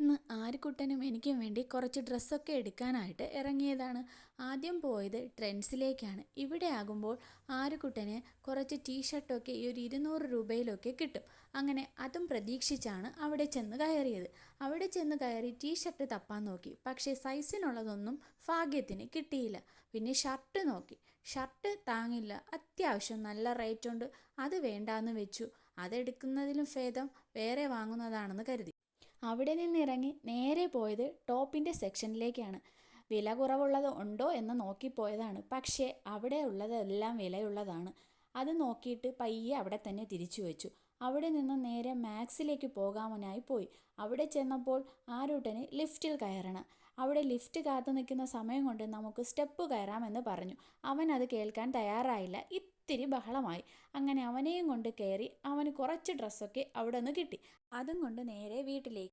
ഇന്ന് ആര്യക്കുട്ടനും എനിക്കും വേണ്ടി കുറച്ച് ഡ്രസ്സൊക്കെ എടുക്കാനായിട്ട് ഇറങ്ങിയതാണ്. ആദ്യം പോയത് ട്രെൻഡ്സിലേക്കാണ്. ഇവിടെ ആകുമ്പോൾ ആര്യക്കുട്ടന് കുറച്ച് ടീഷർട്ടൊക്കെ ഈ ഒരു 200 രൂപയിലൊക്കെ കിട്ടും. അങ്ങനെ അതും പ്രതീക്ഷിച്ചാണ് അവിടെ ചെന്ന് കയറിയത്. അവിടെ ചെന്ന് കയറി ടീഷർട്ട് തപ്പാൻ നോക്കി. പക്ഷേ സൈസിനുള്ളതൊന്നും ഭാഗ്യത്തിന് കിട്ടിയില്ല. പിന്നെ ഷർട്ട് നോക്കി. ഷർട്ട് താങ്ങില്ല, അത്യാവശ്യം നല്ല റേറ്റുണ്ട്. അത് വേണ്ടാന്ന് വെച്ചു. അതെടുക്കുന്നതിലും ഭേദം വേറെ വാങ്ങുന്നതാണെന്ന് കരുതി. അവിടെ നിന്നിറങ്ങി നേരെ പോയത് ടോപ്പിൻ്റെ സെക്ഷനിലേക്കാണ്. വില കുറവുള്ളത് ഉണ്ടോ എന്ന് നോക്കിപ്പോയതാണ്. പക്ഷേ അവിടെ ഉള്ളതെല്ലാം വിലയുള്ളതാണ്. അത് നോക്കിയിട്ട് പയ്യെ അവിടെ തന്നെ തിരിച്ചു വെച്ചു. അവിടെ നിന്ന് നേരെ മാക്സിലേക്ക് പോകാനായി പോയി. അവിടെ ചെന്നപ്പോൾ ആരൂട്ടന് ലിഫ്റ്റിൽ കയറണം. അവിടെ ലിഫ്റ്റ് കാത്തു നിൽക്കുന്ന സമയം കൊണ്ട് നമുക്ക് സ്റ്റെപ്പ് കയറാമെന്ന് പറഞ്ഞു. അവൻ അത് കേൾക്കാൻ തയ്യാറായില്ല. ഇത്തിരി ബഹളമായി. അങ്ങനെ അവനെയും കൊണ്ട് കയറി. അവന് കുറച്ച് ഡ്രസ്സൊക്കെ അവിടെ നിന്ന് കിട്ടി. അതും കൊണ്ട് നേരെ വീട്ടിലേക്ക്.